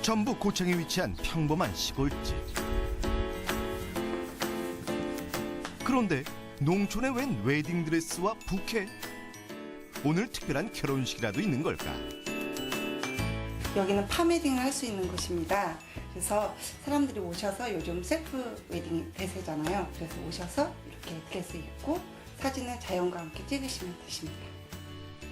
전북 고창에 위치한 평범한 시골집. 그런데 농촌에 웬 웨딩드레스와 부케? 오늘 특별한 결혼식이라도 있는 걸까? 여기는 팜웨딩을 할 수 있는 곳입니다. 그래서 사람들이 오셔서 요즘 셀프 웨딩 대세잖아요. 그래서 오셔서 이렇게 드레스 입고 사진을 자연과 함께 찍으시면 되십니다.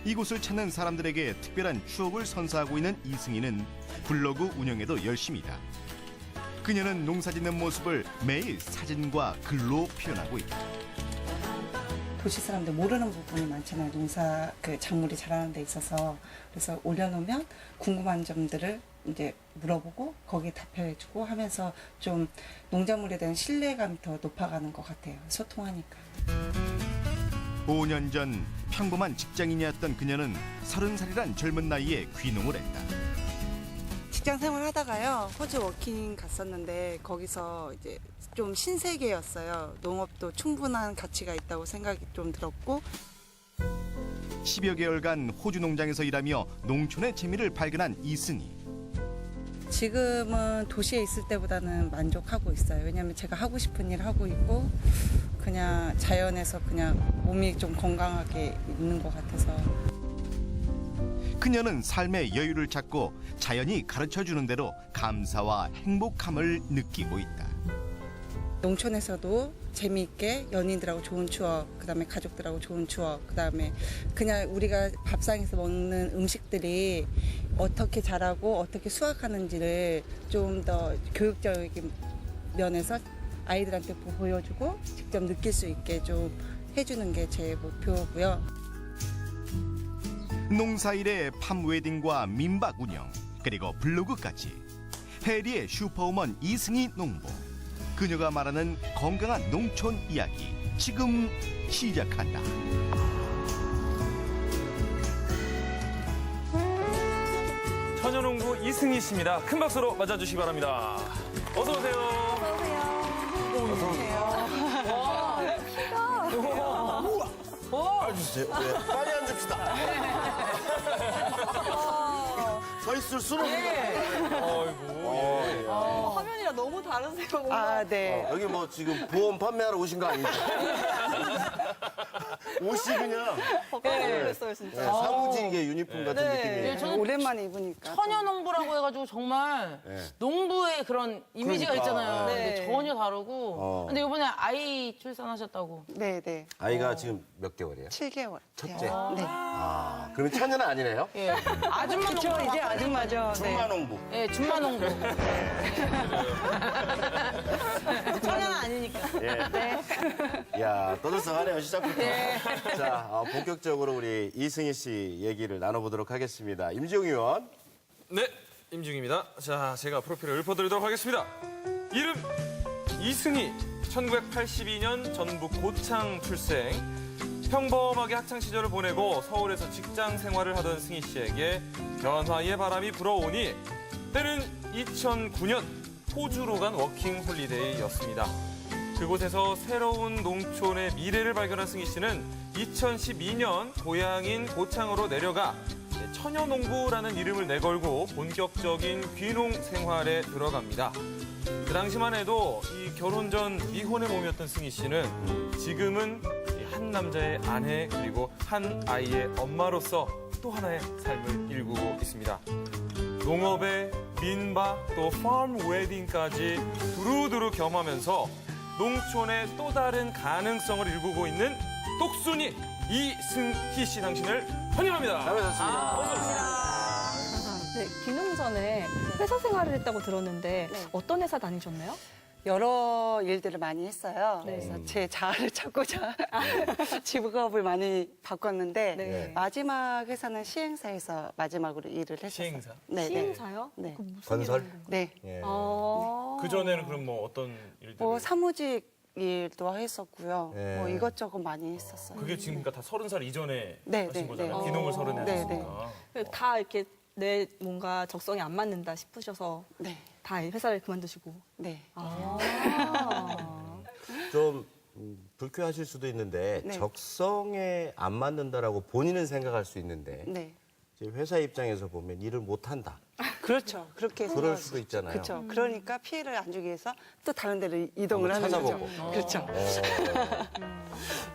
이곳을 찾는 사람들에게 특별한 추억을 선사하고 있는 이승희는 블로그 운영에도 열심이다. 그녀는 농사 짓는 모습을 매일 사진과 글로 표현하고 있다. 도시 사람들 모르는 부분이 많잖아요. 농사 작물이 자라는 데 있어서. 그래서 올려놓으면 궁금한 점들을 이제 물어보고 거기에 답변해주고 하면서 좀 농작물에 대한 신뢰감이 더 높아가는 것 같아요. 소통하니까. 5년 전 평범한 직장인이었던 그녀는 30살이란 젊은 나이에 귀농을 했다. 직장 생활 하다가요, 호주 워킹 갔었는데 거기서 이제 좀 신세계였어요. 농업도 충분한 가치가 있다고 생각이 좀 들었고. 10여 개월간 호주 농장에서 일하며 농촌의 재미를 발견한 이승희. 지금은 도시에 있을 때보다는 만족하고 있어요. 왜냐하면 제가 하고 싶은 일 하고 있고 그냥 자연에서 그냥 몸이 좀 건강하게 있는 것 같아서. 그녀는 삶의 여유를 찾고 자연이 가르쳐주는 대로 감사와 행복함을 느끼고 있다. 농촌에서도 재미있게 연인들하고 좋은 추억, 그다음에 가족들하고 좋은 추억, 그다음에 그냥 우리가 밥상에서 먹는 음식들이 어떻게 자라고 어떻게 수확하는지를 좀 더 교육적인 면에서 아이들한테 보여주고 직접 느낄 수 있게 좀 해주는 게 제 목표고요. 농사일에 팜웨딩과 민박 운영, 그리고 블로그까지. 해리의 슈퍼우먼 이승희 농부. 그녀가 말하는 건강한 농촌 이야기 지금 시작한다. 천연농부 이승희 씨입니다. 큰 박수로 맞아주시기 바랍니다. 어서 오세요. 주세요. 네, 빨리 앉읍시다. 서 있을 수는 없는 화면이랑 너무 다르세요. 뭔가. 아, 네. 여기 뭐 지금 보험 판매하러 오신 거 아니죠? 옷이 그냥 깜짝 놀랐어요, 진짜. 네, 사무직의 유니폼 같은 네. 느낌이에요. 저는 오랜만에 입으니까. 천연농부라고 해가지고 정말 네. 농부의 그런 이미지가 그러니까. 있잖아요. 네. 근데 전혀 다르고. 근데 이번에 아이 출산하셨다고. 네, 네. 아이가 지금 몇 개월이에요? 7개월. 첫째. 네. 아, 그러면 처녀는 아니네요? 예. 아줌마 농부. 저 이제 아줌마죠. 네. 중마농부. 예, 준마 농부. 천연은 아니니까. 예. 야, 떠들썩하네요, 시작부터. 자, 본격적으로 우리 이승희 씨 얘기를 나눠보도록 하겠습니다. 임지용 의원. 네, 임중입니다. 자, 제가 프로필을 읊어드리도록 하겠습니다. 이름 이승희, 1982년 전북 고창 출생. 평범하게 학창 시절을 보내고 서울에서 직장 생활을 하던 승희 씨에게 변화의 바람이 불어오니 때는 2009년 호주로 간 워킹 홀리데이였습니다. 그곳에서 새로운 농촌의 미래를 발견한 승희 씨는 2012년 고향인 고창으로 내려가 천연농부라는 이름을 내걸고 본격적인 귀농 생활에 들어갑니다. 그 당시만 해도 이 결혼 전 미혼의 몸이었던 승희 씨는 지금은 한 남자의 아내 그리고 한 아이의 엄마로서 또 하나의 삶을 일구고 있습니다. 농업에 민박 또 팜 웨딩까지 두루두루 겸하면서 농촌의 또 다른 가능성을 일구고 있는 똑순이 이승희 씨 당신을 환영합니다. 잘하셨습니다. 네, 귀농 전에 회사 생활을 했다고 들었는데 네. 어떤 회사 다니셨나요? 여러 일들을 많이 했어요. 네. 그래서 제 자아를 찾고자 직업을 많이 바꿨는데 네. 마지막 회사는 시행사에서 마지막으로 일을 했었어요. 시행사? 네, 네. 시행사요? 네. 그 무슨 건설? 일을 하는 거예요? 네. 예. 그 전에는 그럼 뭐 어떤 일들? 뭐 사무직 일도 했었고요. 네. 뭐 이것저것 많이 했었어요. 그게 지금 그러니까 다 30살 이전에 네, 하신 네, 거잖아요. 네. 귀농을 30에 네, 하셨으니까. 다 이렇게 내 뭔가 적성이 안 맞는다 싶으셔서 네, 다 회사를 그만두시고. 네. 좀 불쾌하실 수도 있는데 네. 적성에 안 맞는다라고 본인은 생각할 수 있는데 네. 이제 회사 입장에서 보면 일을 못 한다. 그렇죠. 그렇게 그럴 수도 있잖아요. 그렇죠. 그러니까 피해를 안 주기 위해서 또 다른 데로 이동을 하는 찾아보고. 거죠. 그렇죠.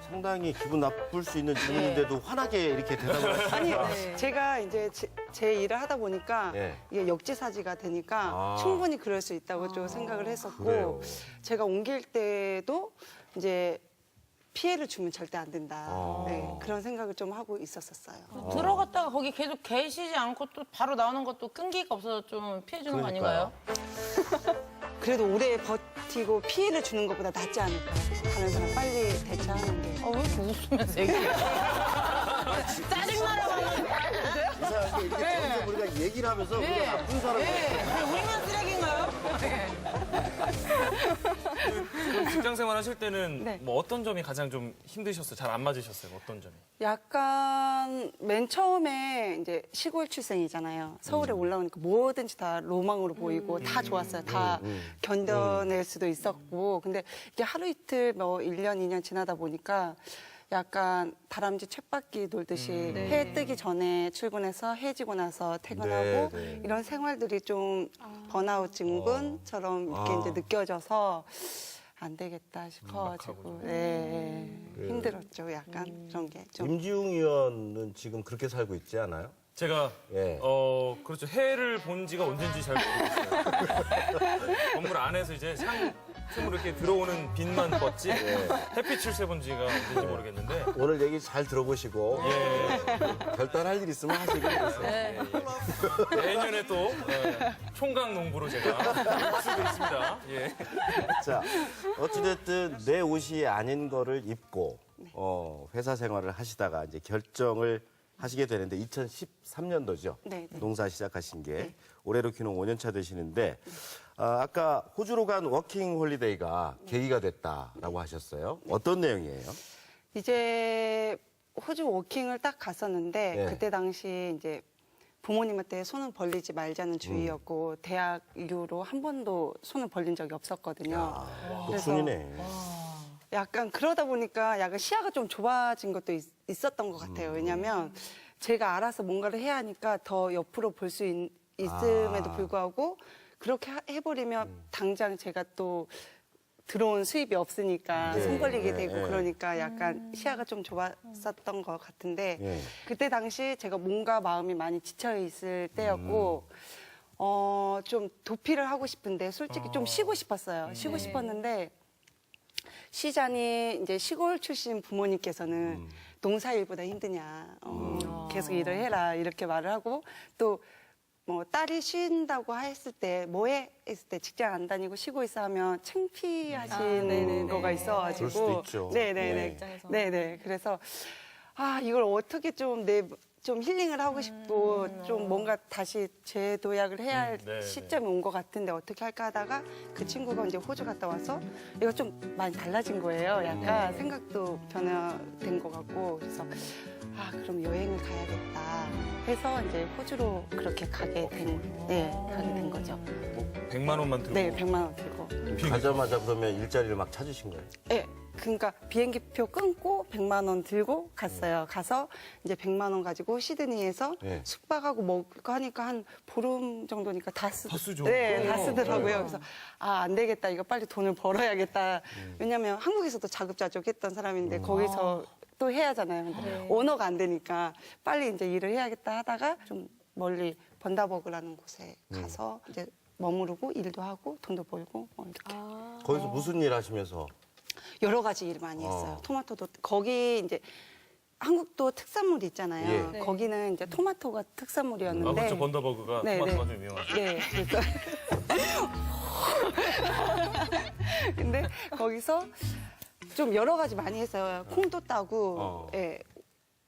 상당히 기분 나쁠 수 있는 질문인데도 환하게 이렇게 대답을 아니, 하시니까. 제가 이제 제 일을 하다 보니까 예. 이게 역지사지가 되니까 아. 충분히 그럴 수 있다고 좀 생각을 했었고 그래요. 제가 옮길 때도 이제 피해를 주면 절대 안 된다. 아. 네, 그런 생각을 좀 하고 있었어요. 들어갔다가 거기 계속 계시지 않고 또 바로 나오는 것도 끈기가 없어서 좀 피해 주는 거 아닌가요? 그래도 오래 버티고 피해를 주는 것보다 낫지 않을까. 다른 사람 빨리 대처하는 게. 왜 이렇게 웃으면서 얘기해? 짜증나라고 하면 이상하게 이렇게 저기서 우리가 얘기를 하면서 우리가 나쁜 사람 우리만 쓰레기인가요? 그럼 직장 생활 하실 때는 네. 뭐 어떤 점이 가장 좀 힘드셨어요? 잘 안 맞으셨어요? 어떤 점이? 약간 맨 처음에 이제 시골 출생이잖아요. 서울에 올라오니까 뭐든지 다 로망으로 보이고 다 좋았어요. 다 견뎌낼 수도 있었고. 근데 이게 하루 이틀 뭐 1년, 2년 지나다 보니까 약간 다람쥐 쳇바퀴 돌듯이 해 뜨기 전에 출근해서 해 지고 나서 퇴근하고 네. 이런 생활들이 좀 번아웃 증후군처럼 이렇게 이제 느껴져서 안 되겠다 싶어가지고 힘들었죠. 약간 그런 게 좀. 임지웅 의원은 지금 그렇게 살고 있지 않아요? 제가 예. 그렇죠. 해를 본 지가 언젠지 잘 모르겠어요. 건물 안에서 이제 틈으로 이렇게 들어오는 빛만 봤지 햇빛을 쐬본 지가 언젠지 모르겠는데 오늘 얘기 잘 들어보시고 결단할 일 있으면 하시고 그러세요. 내년에 또 총각 농부로 제가 쓰고 있습니다. 예. 자, 어찌됐든 내 옷이 아닌 거를 입고 회사 생활을 하시다가 이제 결정을 하시게 되는데 2013년도죠. 네, 네. 농사 시작하신 게 올해로 귀농 5년 차 되시는데 아까 호주로 간 워킹 홀리데이가 계기가 됐다라고 하셨어요. 어떤 내용이에요? 이제 호주 워킹을 딱 갔었는데 네. 그때 당시 이제 부모님한테 손을 벌리지 말자는 주의였고 대학 이후로 한 번도 손을 벌린 적이 없었거든요. 독순이네. 약간 그러다 보니까 약간 시야가 좀 좁아진 것도 있었던 것 같아요. 왜냐하면 제가 알아서 뭔가를 해야 하니까 더 옆으로 볼 수 있음에도 불구하고 그렇게 해버리면 당장 제가 또 들어온 수입이 없으니까 손 벌리게 되고 그러니까 약간 시야가 좀 좁았었던 것 같은데 그때 당시 제가 몸과 마음이 많이 지쳐 있을 때였고 좀 도피를 하고 싶은데 솔직히 좀 쉬고 싶었어요. 쉬고 싶었는데 시장이 이제 시골 출신 부모님께서는 농사일보다 힘드냐 계속 일을 해라 이렇게 말을 하고 또 뭐 딸이 쉰다고 했을 때 뭐해 했을 때 직장 안 다니고 쉬고 있어 하면 창피하시는 거가 있어가지고 그럴 수도 있죠. 네네네 네네 그래서 이걸 어떻게 좀 힐링을 하고 싶고 좀 뭔가 다시 재도약을 해야 할 시점이 온 것 같은데 어떻게 할까 하다가 그 친구가 이제 호주 갔다 와서 이거 좀 많이 달라진 거예요. 약간 생각도 변화된 것 같고 그래서 그럼 여행을 가야겠다 해서 이제 호주로 그렇게 가게 된 거죠. 100만 원만 들고 네, 100만 원 들고. 가자마자 그러면 일자리를 막 찾으신 거예요? 네, 그러니까 비행기표 끊고 100만 원 들고 갔어요. 가서 이제 100만 원 가지고 시드니에서 숙박하고 먹을 거 하니까 한 보름 정도니까 다 쓰죠. 네, 다 쓰더라고요. 그래서 안 되겠다. 이거 빨리 돈을 벌어야겠다. 왜냐면 한국에서도 자급자족했던 사람인데 거기서 또 해야 하잖아요. 근데 언어가 안 되니까 빨리 이제 일을 해야겠다 하다가 좀 멀리 번다버그라는 곳에 가서 이제 머무르고 일도 하고 돈도 벌고 뭐 이렇게. 거기서 무슨 일 하시면서? 여러 가지 일 많이 했어요. 토마토도 거기 이제 한국도 특산물 있잖아요. 거기는 이제 토마토가 특산물이었는데. 그렇죠. 번더버그가 토마토가 좀 유명하죠. 네, 그래서 근데 거기서 좀 여러 가지 많이 했어요. 콩도 따고,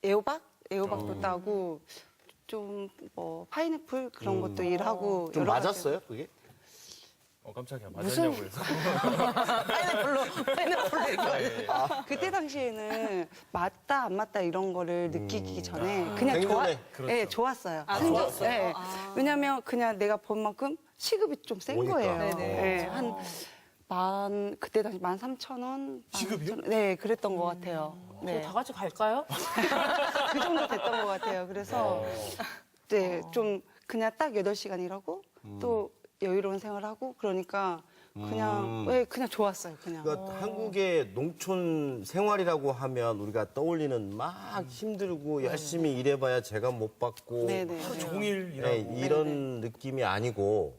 애호박도 따고, 좀 뭐 파인애플 그런 것도 일하고. 좀 여러 가지. 맞았어요, 그게? 깜짝이야. 맞았냐고 그래서. 파인애플로 얘기해. 그때 당시에는 맞다 안 맞다 이런 거를 느끼기 전에 그냥 생존에. 네, 좋았어요. 좋았어요? 네. 왜냐면 그냥 내가 번 만큼 시급이 좀 센 오니까. 거예요. 네네. 네, 그때 당시 13,000원? 시급이요? 네, 그랬던 것 같아요. 네. 다 같이 갈까요? 그 정도 됐던 것 같아요. 그래서 네, 좀 그냥 딱 8시간 일하고 또 여유로운 생활하고 그러니까 그냥 왜 그냥 좋았어요. 그냥. 그러니까 한국의 농촌 생활이라고 하면 우리가 떠올리는 막 힘들고 열심히 일해봐야 재감 못 받고 네네. 종일 네, 일하고. 이런 느낌이 아니고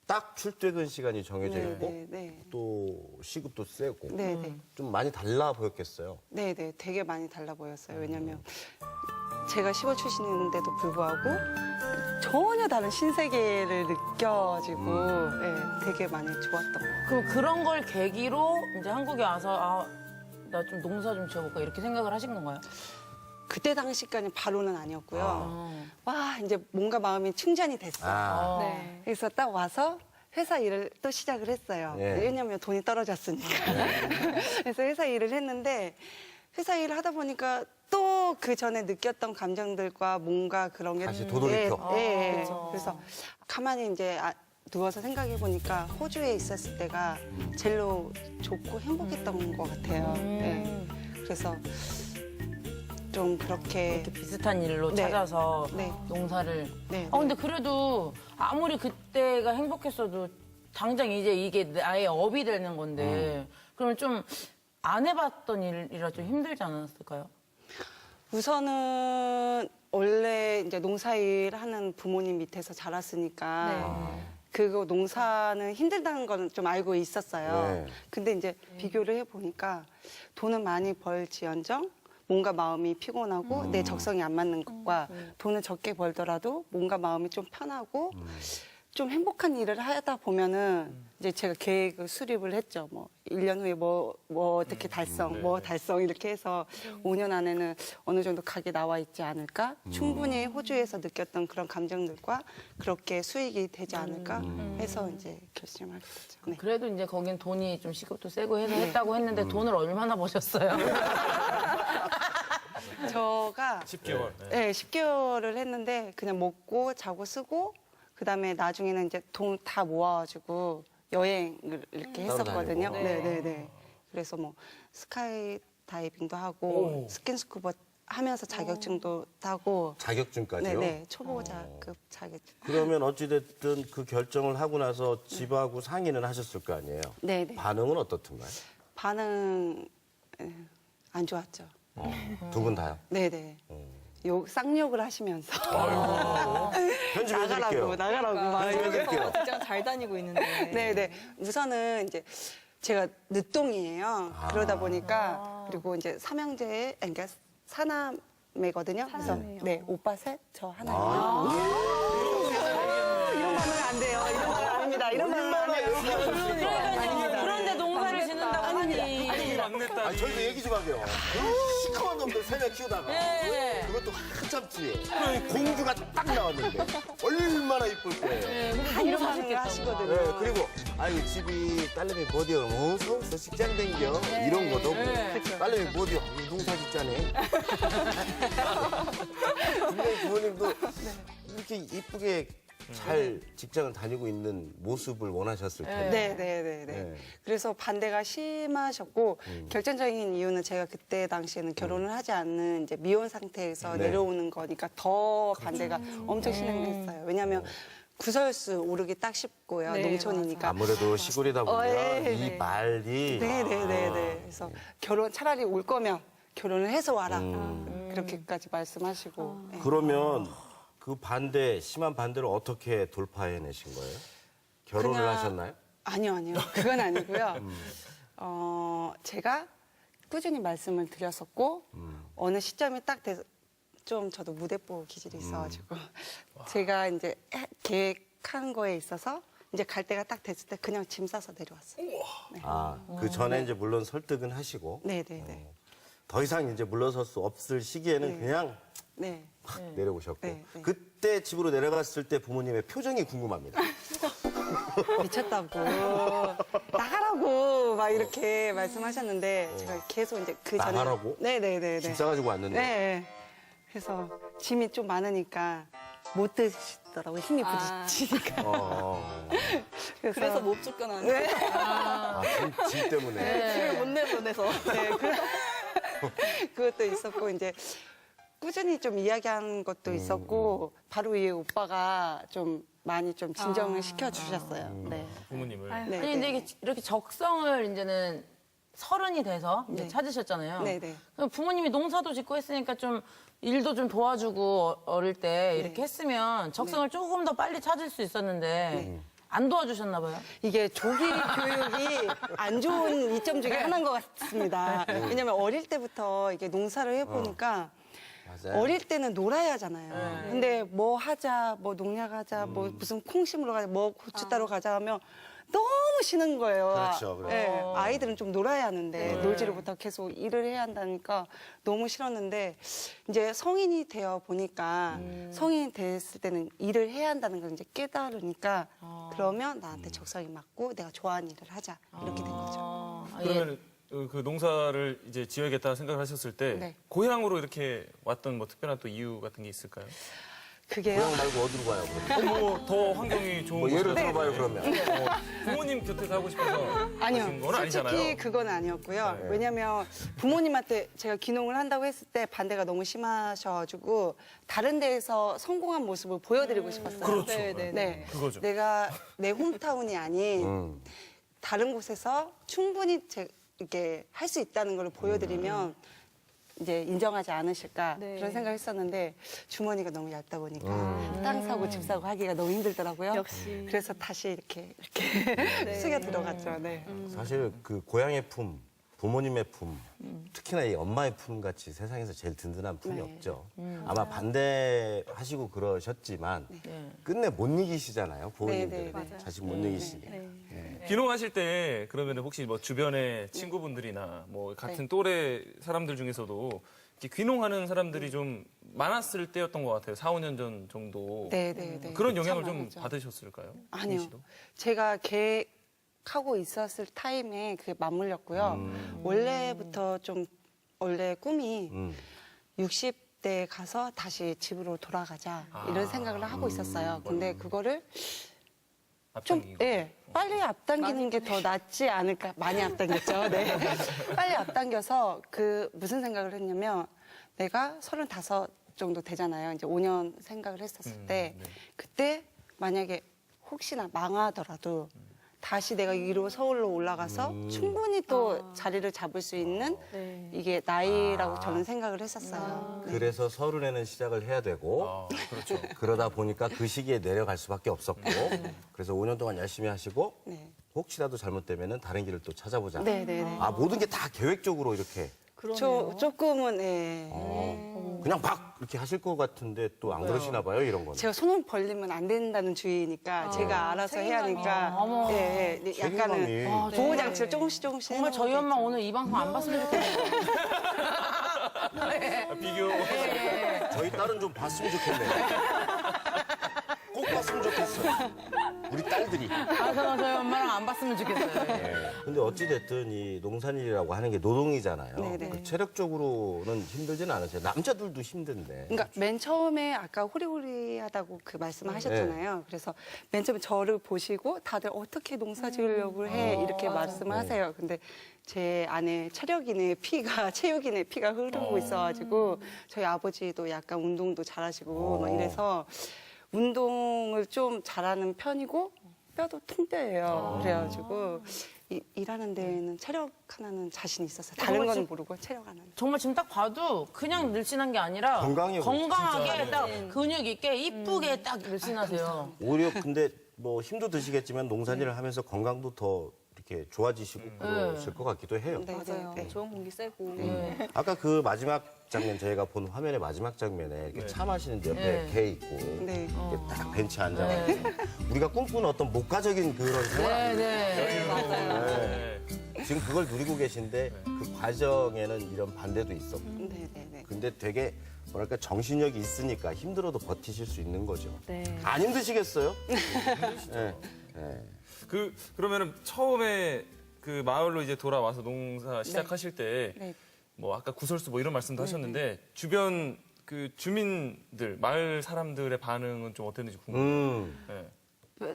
딱 출퇴근 시간이 정해져 있고 네네. 또 시급도 세고 네네. 좀 많이 달라 보였겠어요. 네네. 되게 많이 달라 보였어요. 왜냐면 제가 시골 출신인데도 불구하고 전혀 다른 신세계를 느껴지고 되게 많이 좋았던 것 같아요. 그럼 그런 걸 계기로 이제 한국에 와서 나 좀 농사 좀 지어볼까 이렇게 생각을 하신 건가요? 그때 당시까지 바로는 아니었고요. 와 이제 뭔가 마음이 충전이 됐어요. 아, 네. 그래서 딱 와서 회사 일을 또 시작을 했어요. 네. 왜냐면 돈이 떨어졌으니까. 그래서 회사 일을 했는데 회사 일을 하다 보니까 또 그 전에 느꼈던 감정들과 뭔가 그런 게 다시 도돌이켜. 예. 그래서 가만히 이제 누워서 생각해 보니까 호주에 있었을 때가 제일로 좋고 행복했던 것 같아요. 예. 그래서 좀 그렇게 이렇게 비슷한 일로 네. 찾아서 네. 농사를. 네, 근데 그래도 아무리 그때가 행복했어도 당장 이제 이게 나의 업이 되는 건데 그러면 좀 안 해봤던 일이라 좀 힘들지 않았을까요? 우선은 원래 이제 농사일 하는 부모님 밑에서 자랐으니까 그거 농사는 힘들다는 거는 좀 알고 있었어요. 네. 근데 이제 비교를 해보니까 돈은 많이 벌지언정 뭔가 마음이 피곤하고 내 적성이 안 맞는 것과 돈을 적게 벌더라도 뭔가 마음이 좀 편하고 좀 행복한 일을 하다 보면은 이제 제가 계획을 수립을 했죠. 뭐 1년 후에 뭐 어떻게 달성, 뭐 달성 이렇게 해서 5년 안에는 어느 정도 각이 나와 있지 않을까? 충분히 호주에서 느꼈던 그런 감정들과 그렇게 수익이 되지 않을까 해서 이제 결심을 하게 됐죠. 네. 그래도 이제 거긴 돈이 좀 시급도 세고 해서 했다고 했는데 돈을 얼마나 버셨어요? 저가 10개월. 네, 10개월을 했는데 그냥 먹고 자고 쓰고 그다음에 나중에는 이제 돈 다 모아가지고 여행을 이렇게 했었거든요. 다니고. 네네네. 그래서 뭐 스카이 다이빙도 하고 스킨스쿠버 하면서 자격증도 따고 자격증까지요? 네네 초보자급 자격증. 그러면 어찌됐든 그 결정을 하고 나서 집하고 상의는 하셨을 거 아니에요? 네네. 반응은 어떻던가요? 반응 안 좋았죠. 두 분 다요? 네네. 쌍욕을 하시면서 편집해드릴게요. 나가라고 막 편집해드릴게요. 직장 잘 다니고 있는데. 네네. 우선은 이제 제가 늦동이에요. 그러다 보니까 그리고 이제 삼형제, 그러니까 사남매거든요. 그래서 사남매요. 네 오빠 셋, 저 하나예요. 이런 반응 안 돼요. 이런 반응 아닙니다. 이런 반응 안 해요. 그런데 농사를 짓는다고 하니. 막내딸이. 아니, 저희도 얘기 좀 하게요. 시커먼 놈들 3명 키우다가 그것도 한참 뒤에 공주가 딱 나왔는데 얼마나 이쁠 거예요. 다 이런 반응을 하시거든요. 네, 그리고 아유 집이 딸내미 뭐디요? 어서 없어 직장 댕겨 이런 것도 없고 딸내미 뭐디요? 농사 짓자네. 분명히 부모님도 이렇게 이쁘게 잘 직장을 다니고 있는 모습을 원하셨을 텐데. 네네네. 네. 그래서 반대가 심하셨고 결정적인 이유는 제가 그때 당시에는 결혼을 하지 않는 이제 미혼 상태에서 네. 내려오는 거니까 더 반대가 엄청 심했어요. 왜냐하면 구설수 오르기 딱 쉽고요. 네, 농촌이니까. 아무래도 시골이다 보면 네, 이 네. 말이 네네네네. 그래서 결혼 차라리 올 거면 결혼을 해서 와라. 그렇게까지 말씀하시고. 네. 그러면 그 반대 심한 반대를 어떻게 돌파해내신 거예요? 결혼을 그냥- 하셨나요? 아니요. 그건 아니고요. 제가 꾸준히 말씀을 드렸었고, 어느 시점이 딱 돼서, 좀 저도 무대뽀 기질이 있어가지고, 제가 이제 계획한 거에 있어서, 이제 갈 때가 딱 됐을 때 그냥 짐 싸서 내려왔어요. 아, 그 전에 이제 물론 설득은 하시고 네네네. 더 이상 이제 물러설 수 없을 시기에는 네. 그냥 네. 확 내려오셨고 네, 네. 그때 집으로 내려갔을 때 부모님의 표정이 궁금합니다. 미쳤다고. 나가라고! 막 이렇게 말씀하셨는데, 제가 계속 이제 그 전에. 나가라고? 네네네네. 집 싸가지고 왔는데 네. 그래서 짐이 좀 많으니까 못 드시더라고요. 힘이 부딪히니까. 그래서 못 쫓겨나는. 네. 짐 때문에 집을 못 내보내서. 네. 그것도 있었고, 이제 꾸준히 좀 이야기한 것도 있었고 바로 위에 오빠가 좀 많이 좀 진정을 시켜주셨어요. 네. 부모님을. 네, 아니 네. 근데 이게 이렇게 적성을 이제는 30이 돼서 이제 네. 찾으셨잖아요. 네, 네. 그럼 부모님이 농사도 짓고 했으니까 좀 일도 좀 도와주고 어릴 때 이렇게 했으면 적성을 조금 더 빨리 찾을 수 있었는데 안 도와주셨나 봐요. 이게 조기 교육이 안 좋은 이점 중에 하나인 것 같습니다. 왜냐면 어릴 때부터 이게 농사를 해보니까 맞아요. 어릴 때는 놀아야 하잖아요. 근데 뭐 하자, 뭐 농약 하자, 뭐 무슨 콩 심으러 가자, 뭐 고추 따러 가자 하면 너무 쉬는 거예요. 그렇죠, 그렇죠. 예, 아이들은 좀 놀아야 하는데 놀지를 못하고 계속 일을 해야 한다니까 너무 싫었는데 이제 성인이 되어 보니까 성인이 됐을 때는 일을 해야 한다는 걸 이제 깨달으니까 그러면 나한테 적성이 맞고 내가 좋아하는 일을 하자 이렇게 된 거죠. 그러면 그 농사를 이제 지어야겠다 생각을 하셨을 때 네. 고향으로 이렇게 왔던 뭐 특별한 또 이유 같은 게 있을까요? 그게요. 고향 말고 어디로 가요? 그러면? 뭐더 환경이 좋은 뭐 예를 곳이라서 들어봐요 그러면. 부모님 곁에 살고 싶어서 아니요, 가신 건 솔직히 아니잖아요. 그건 아니었고요. 네. 왜냐면 부모님한테 제가 귀농을 한다고 했을 때 반대가 너무 심하셔가지고 다른 데에서 성공한 모습을 보여드리고 싶었어요. 그렇죠. 네. 그거죠. 내가 내 홈타운이 아닌 다른 곳에서 충분히 이렇게 할 수 있다는 걸 보여드리면 이제 인정하지 않으실까 네. 그런 생각을 했었는데 주머니가 너무 얇다 보니까 땅 사고 집 사고 하기가 너무 힘들더라고요. 역시. 그래서 다시 이렇게 숙여 들어갔죠. 네. 사실 그 고향의 품, 부모님의 품, 특히나 이 엄마의 품 같이 세상에서 제일 든든한 품이 네. 없죠. 아마 반대하시고 그러셨지만 네. 끝내 못 이기시잖아요. 부모님들은 네, 네, 자식 못 이기시게. 네. 귀농하실 때 그러면 혹시 뭐 주변에 친구분들이나 뭐 같은 네. 또래 사람들 중에서도 이렇게 귀농하는 사람들이 좀 많았을 때였던 것 같아요. 4, 5년 전 정도. 네, 네, 네. 그런 영향을 참 좀 많았죠. 받으셨을까요? 아니요. 씨도? 제가 계획하고 있었을 타임에 그게 맞물렸고요. 원래부터 좀 원래 꿈이 60대 가서 다시 집으로 돌아가자 이런 생각을 하고 있었어요. 근데 그거를 좀 앞당기고. 예, 빨리 앞당기는 게 더 낫지 않을까. 많이 앞당겼죠. 네. 빨리 앞당겨서 그 무슨 생각을 했냐면 내가 35 정도 되잖아요. 이제 5년 생각을 했었을 때 그때 만약에 혹시나 망하더라도 다시 내가 위로 서울로 올라가서 충분히 또 자리를 잡을 수 있는 네. 이게 나이라고 저는 생각을 했었어요. 네. 그래서 서른에는 시작을 해야 되고 그렇죠. 그러다 보니까 그 시기에 내려갈 수밖에 없었고 그래서 5년 동안 열심히 하시고 네. 혹시라도 잘못되면 다른 길을 또 찾아보자. 네, 네, 네. 아 모든 게 다 계획적으로 이렇게 조금은 예. 그냥 막 이렇게 하실 것 같은데 또 안 그러시나 봐요 이런 거는. 제가 손을 벌리면 안 된다는 주의니까 제가 알아서 해야 하니까 어머. 예, 예. 약간은 책임감이. 보호 장치를 조금씩 정말 저희 엄마 오늘 이 방송 안 봤으면 좋겠어요. 비교. 저희 딸은 좀 봤으면 좋겠네요. 꼭 봤으면 좋겠어요. 우리 딸들이. 저희 엄마랑 안 봤으면 좋겠어요. 근데 어찌됐든 이 농산일이라고 하는 게 노동이잖아요. 네네. 그 체력적으로는 힘들지는 않으세요. 남자들도 힘든데. 그러니까 맨 처음에 아까 호리호리하다고 그 말씀을 하셨잖아요. 그래서 맨 처음에 저를 보시고 다들 어떻게 농사 지으려고 해 이렇게 말씀을 하세요. 근데 제 안에 체력인의 피가 체육인의 피가 흐르고 있어가지고 저희 아버지도 약간 운동도 잘하시고 막 이래서 운동을 좀 잘하는 편이고 뼈도 통뼈예요. 그래가지고 일하는 데에는 체력 하나는 자신 있었어요. 다른 건 모르고 체력 하나는. 정말 지금 딱 봐도 그냥 늘씬한 게 아니라 건강해 보여, 건강하게 딱 근육 있게 이쁘게 딱 늘씬하세요. 오히려 근데 뭐 힘도 드시겠지만 농산일을 하면서 건강도 더 이렇게 좋아지시고 그러실 것 같기도 해요. 네, 맞아요. 네, 네. 좋은 공기 쐬고. 아까 그 마지막 장면 저희가 본 화면의 마지막 장면에 이렇게 차 마시는데 옆에 네. 개 있고 네. 이렇게 딱 벤치 앉아가지고 우리가 꿈꾸는 어떤 목가적인 그런 생활 네. 지금 그걸 누리고 계신데 그 과정에는 이런 반대도 있었고 네, 네, 네. 근데 되게 뭐랄까 정신력이 있으니까 힘들어도 버티실 수 있는 거죠. 네. 안 힘드시겠어요? 네. 네. 그러면은 처음에 그 마을로 이제 돌아와서 농사 시작하실 때 네. 뭐 아까 구설수 뭐 이런 말씀도 하셨는데 주변 그 주민들 마을 사람들의 반응은 좀 어땠는지 궁금해요. 네.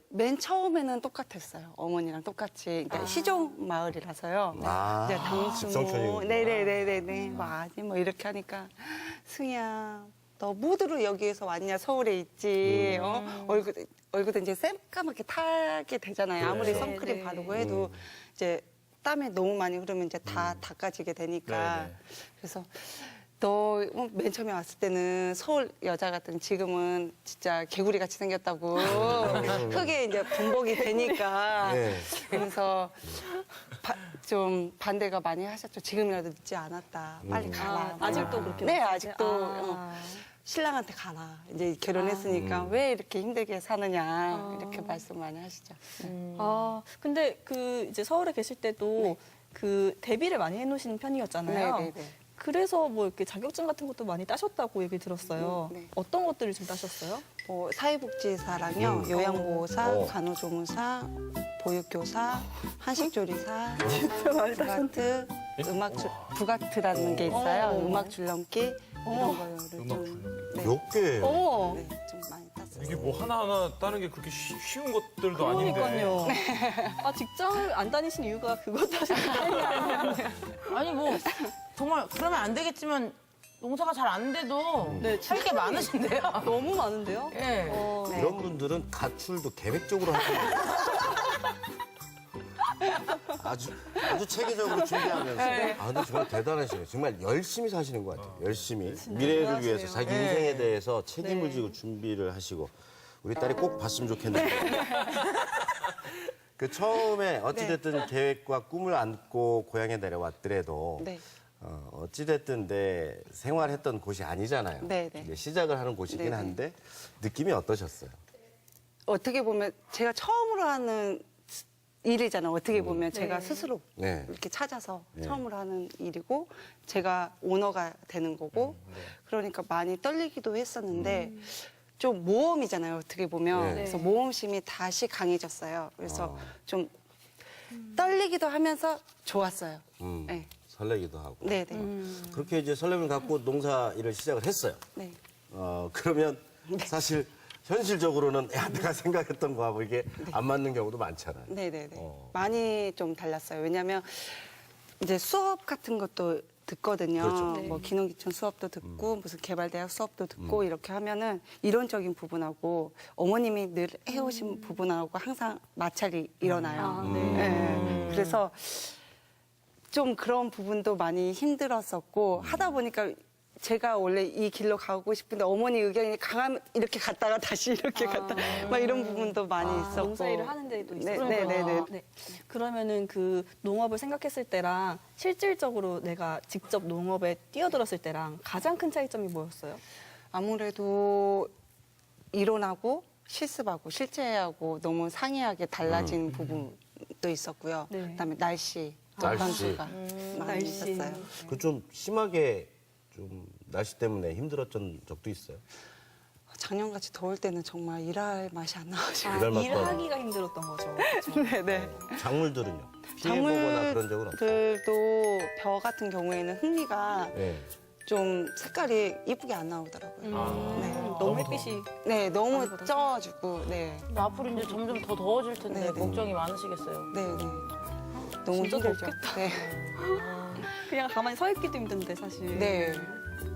맨 처음에는 똑같았어요. 어머니랑 똑같이. 그러니까 시종 마을이라서요. 아, 이제 당수모. 집성촌이구나. 네네네네네. 뭐 아니 뭐 이렇게 하니까 승희야, 너 무드로 여기에서 왔냐? 서울에 있지. 얼굴도 이제 새까맣게 타게 되잖아요. 아무리 그렇죠. 선크림 네. 바르고 해도 이제 땀이 너무 많이 흐르면 이제 다 닦아지게 되니까. 네네. 그래서 너 맨 처음에 왔을 때는 서울 여자 같은 지금은 진짜 개구리 같이 생겼다고 흙에 이제 분복이 되니까 네. 그래서 좀 반대가 많이 하셨죠. 지금이라도 늦지 않았다. 빨리 가라. 아직도 그렇게 네, 말씀하세요? 아직도 신랑한테 가라. 이제 결혼했으니까 왜 이렇게 힘들게 사느냐 이렇게 말씀 많이 하시죠. 근데 그 이제 서울에 계실 때도 그 데뷔를 많이 해놓으신 편이었잖아요. 네, 네, 네. 그래서 뭐 이렇게 자격증 같은 것도 많이 따셨다고 얘기 들었어요. 네. 어떤 것들을 좀 따셨어요? 사회복지사랑요, 요양보호사, 어. 간호조무사, 보육교사, 한식조리사, 부가트라는 게 있어요. 음악 줄넘기 이런 거를 좀, 네, 몇 개예요? 어머, 네, 좀 많이 땄어요. 이게 뭐 하나하나 따는 게 그렇게 쉬운 것들도 아닌데. 그러니까요. 아 직장을 안 다니신 이유가 그것 때문에 아니 뭐 정말 그러면 안 되겠지만 농사가 잘 안 돼도 네, 할 게 많으신데요. 너무 많은데요? 예. 네. 이런 분들은 가출도 계획적으로 하시는 아주 체계적으로 준비하면서 아 근데 정말 대단하시네요. 정말 열심히 사시는 것 같아요. 열심히 미래를 대단하시네요. 위해서 자기 인생에 대해서 책임을 지고 준비를 하시고 우리 딸이 꼭 봤으면 좋겠는데 그 처음에 어찌됐든 계획과 꿈을 안고 고향에 내려왔더라도 네. 어찌됐든 내 생활했던 곳이 아니잖아요. 네, 네. 이제 시작을 하는 곳이긴 네, 네. 한데 느낌이 어떠셨어요? 어떻게 보면 제가 처음으로 하는 일이잖아요. 어떻게 보면 제가 네. 스스로 네. 이렇게 찾아서 네. 처음으로 하는 일이고 제가 오너가 되는 거고 그러니까 많이 떨리기도 했었는데 좀 모험이잖아요. 어떻게 보면 네. 그래서 모험심이 다시 강해졌어요. 그래서 아. 좀 떨리기도 하면서 좋았어요. 네. 설레기도 하고. 네, 네. 그렇게 이제 설렘을 갖고 농사 일을 시작을 했어요. 네. 그러면 사실 현실적으로는 야, 내가 생각했던 거하고 이게 안 맞는 경우도 많잖아요. 네네네. 많이 좀 달랐어요. 왜냐면 이제 수업 같은 것도 듣거든요. 그렇죠. 뭐 기농기촌 수업도 듣고 무슨 개발대학 수업도 듣고 이렇게 하면은 이론적인 부분하고 어머님이 늘 해오신 부분하고 항상 마찰이 일어나요. 네. 그래서 좀 그런 부분도 많이 힘들었었고 하다 보니까 제가 원래 이 길로 가고 싶은데 어머니 의견이 강하면 이렇게 갔다가 다시 이렇게 갔다 막 이런 부분도 많이 있었고 농사 일을 하는 데도 네, 있어요. 네네네. 네. 그러면은 그 농업을 생각했을 때랑 실질적으로 내가 직접 농업에 뛰어들었을 때랑 가장 큰 차이점이 뭐였어요? 아무래도 이론하고 실습하고 실제하고 너무 상이하게 달라진 부분도 있었고요. 네. 그다음에 날씨, 날씨. 변수가 많이 날씨. 있었어요. 그 좀 심하게 좀 날씨 때문에 힘들었던 적도 있어요. 작년같이 더울 때는 정말 일할 맛이 안 나가지고. 일할 맛도 일하기가 힘들었던 거죠. 네네. 작물들은요? 피해보거나 그런 적은 없어요? 작물들도 벼 같은 경우에는 흥미가 네. 좀 색깔이 이쁘게 안 나오더라고요. 네. 너무 햇빛이 네, 너무 쪄가지고, 네. 앞으로 이제 점점 더 더워질 텐데 네, 네. 걱정이 많으시겠어요. 네, 네. 너무 진짜 힘들죠. 덥겠다. 네. 그냥 가만히 서 있기도 힘든데 사실. 네.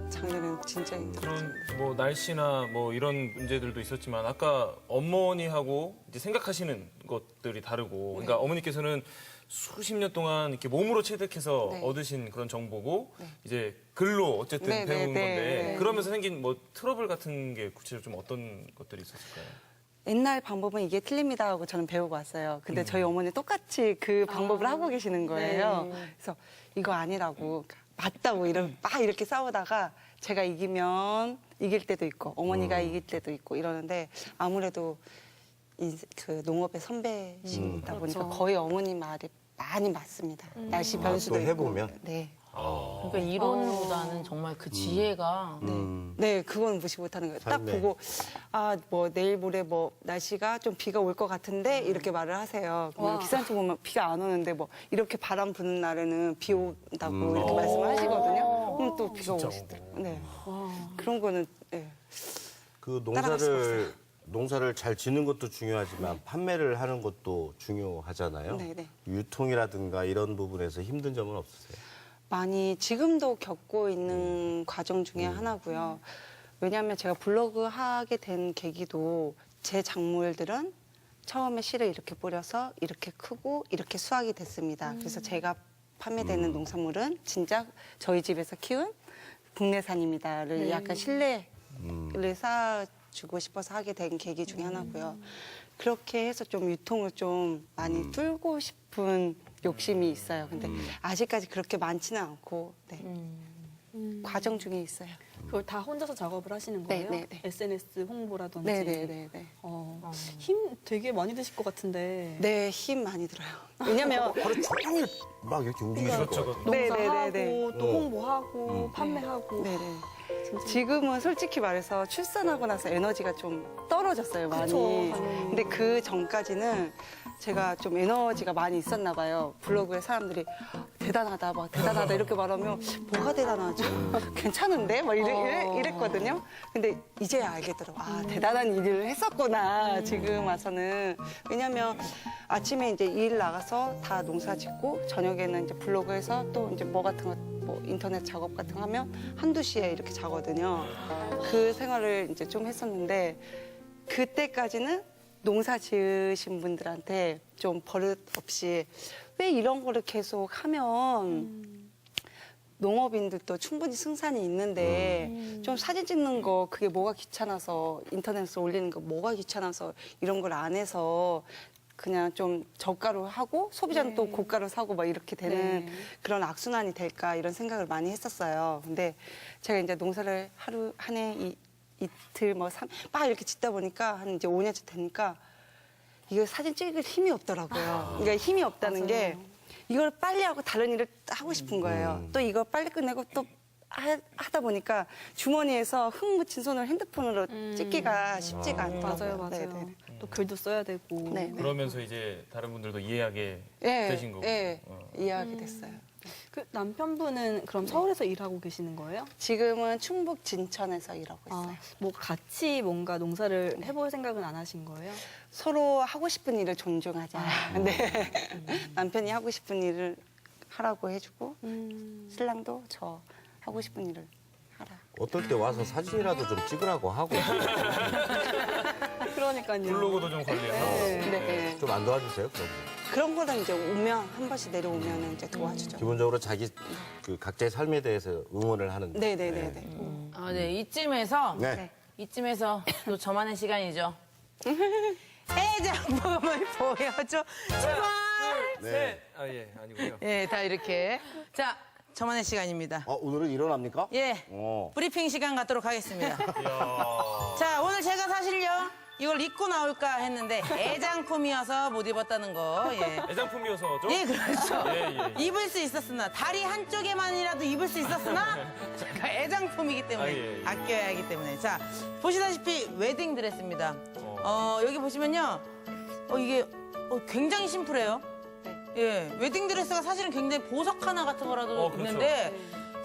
작년엔 진짜 힘들었죠. 그런 뭐 날씨나 뭐 이런 문제들도 있었지만 아까 어머니하고 이제 생각하시는 것들이 다르고 그러니까 어머니께서는 수십 년 동안 이렇게 몸으로 체득해서 네. 얻으신 그런 정보고 이제 글로 어쨌든 네, 배운 네, 건데 네. 그러면서 생긴 뭐 트러블 같은 게 구체적으로 좀 어떤 것들이 있었을까요? 옛날 방법은 이게 틀립니다 하고 저는 배우고 왔어요. 근데 저희 어머니 똑같이 그 방법을 하고 계시는 거예요. 그래서 이거 아니라고 맞다고 막 이렇게 싸우다가 제가 이기면 이길 때도 있고 어머니가 이길 때도 있고 이러는데 아무래도 그 농업의 선배시다 보니까 거의 어머니 말이 많이 맞습니다. 날씨 변수도 또 있고. 해보면? 네. 그러니까 이론보다는 정말 그 지혜가 네, 그건 무시 못하는 거예요. 딱 삶에. 보고 뭐 내일 모레 뭐 날씨가 좀 비가 올 것 같은데 이렇게 말을 하세요. 그러면 기상청 보면 비가 안 오는데 뭐 이렇게 바람 부는 날에는 비 온다고 이렇게 말씀을 하시거든요. 그럼 또 비가 오시더라고요. 네. 그런 거는 네. 그 따라갈 수가 농사를 농사를 잘 짓는 것도 중요하지만 판매를 하는 것도 중요하잖아요. 네. 유통이라든가 이런 부분에서 힘든 점은 없으세요? 많이 지금도 겪고 있는 과정 중에 하나고요. 왜냐하면 제가 블로그 하게 된 계기도 제 작물들은 처음에 씨를 이렇게 뿌려서 이렇게 크고 이렇게 수확이 됐습니다. 그래서 제가 판매되는 농산물은 진짜 저희 집에서 키운 국내산입니다를 약간 신뢰를 쌓아주고 싶어서 하게 된 계기 중에 하나고요. 그렇게 해서 좀 유통을 좀 많이 뚫고 싶은 욕심이 있어요. 근데 아직까지 그렇게 많지는 않고 네. 과정 중에 있어요. 그걸 다 혼자서 작업을 하시는 네, 거예요? 네, 네. SNS 홍보라든지. 네네네. 힘 되게 많이 드실 것 같은데. 네, 힘 많이 들어요. 왜냐면 하루 종일 막 이렇게 움직이실 것 같아요. 농사하고 네네네네. 또 홍보하고 판매하고. 네네. 지금은 솔직히 말해서 출산하고 나서 에너지가 좀 떨어졌어요, 많이. 그쵸, 당연히. 근데 그 전까지는 제가 좀 에너지가 많이 있었나 봐요. 블로그에 사람들이 대단하다, 막 대단하다 이렇게 말하면 뭐가 대단하지? 괜찮은데? 막 이랬거든요. 근데 이제야 알겠더라고. 아, 대단한 일을 했었구나, 지금 와서는. 왜냐면 아침에 이제 일 나가서 다 농사 짓고 저녁에는 이제 블로그에서 또 이제 뭐 같은 거, 뭐 인터넷 작업 같은 거 하면 한두 시에 이렇게 자거든요. 그 생활을 이제 좀 했었는데 그때까지는 농사 지으신 분들한테 좀 버릇 없이 왜 이런 거를 계속 하면 농업인들도 충분히 승산이 있는데 좀 사진 찍는 거 그게 뭐가 귀찮아서 인터넷에 올리는 거 뭐가 귀찮아서 이런 걸 안 해서 그냥 좀 저가로 하고 소비자는 또 고가로 사고 막 이렇게 되는 그런 악순환이 될까 이런 생각을 많이 했었어요. 근데 제가 이제 농사를 하루 한 해 이틀 뭐 막 이렇게 짓다 보니까 한 이제 5년째 되니까 이거 사진 찍을 힘이 없더라고요. 그러니까 힘이 없다는 게 이걸 빨리 하고 다른 일을 하고 싶은 거예요. 또 이거 빨리 끝내고 또 하다 보니까 주머니에서 흙 묻힌 손을 핸드폰으로 찍기가 쉽지가 않더라고요. 맞아요. 네네. 또 글도 써야 되고. 네. 그러면서 이제 다른 분들도 이해하게 예, 되신 거고. 예, 이해하게 됐어요. 그 남편분은 그럼 서울에서 일하고 계시는 거예요? 지금은 충북 진천에서 일하고 있어요. 아, 뭐 같이 뭔가 농사를 해볼 생각은 안 하신 거예요? 서로 하고 싶은 일을 존중하자. 네. 남편이 하고 싶은 일을 하라고 해주고 신랑도 저 하고 싶은 일을 하라. 어떨 때 와서 사진이라도 좀 찍으라고 하고 그러니까요. 블로그도 좀 관리하고. 네. 좀 안 도와주세요? 그럼 그런 거는 이제 오면 한 번씩 내려오면 이제 도와주죠. 기본적으로 자기 그 각자의 삶에 대해서 응원을 하는. 네네네네. 아, 네. 이쯤에서 네. 이쯤에서 또 저만의 시간이죠. 애장품을 보여줘. 제발. 네. 아, 예, 아니고요. 예, 다 이렇게. 자, 저만의 시간입니다. 오늘은 일어납니까? 예. 브리핑 시간 갖도록 하겠습니다. 자, 오늘 제가 사실요, 이걸 입고 나올까 했는데 애장품이어서 못 입었다는 거. 예. 애장품이어서죠? 예, 그렇죠. 예. 입을 수 있었으나, 다리 한쪽에만이라도 입을 수 있었으나, 제가 애장품이기 때문에, 예. 아껴야 하기 때문에. 자, 보시다시피 웨딩 드레스입니다. 여기 보시면요, 이게 굉장히 심플해요. 예, 웨딩 드레스가 사실은 굉장히 보석 하나 같은 거라도 그렇죠. 있는데,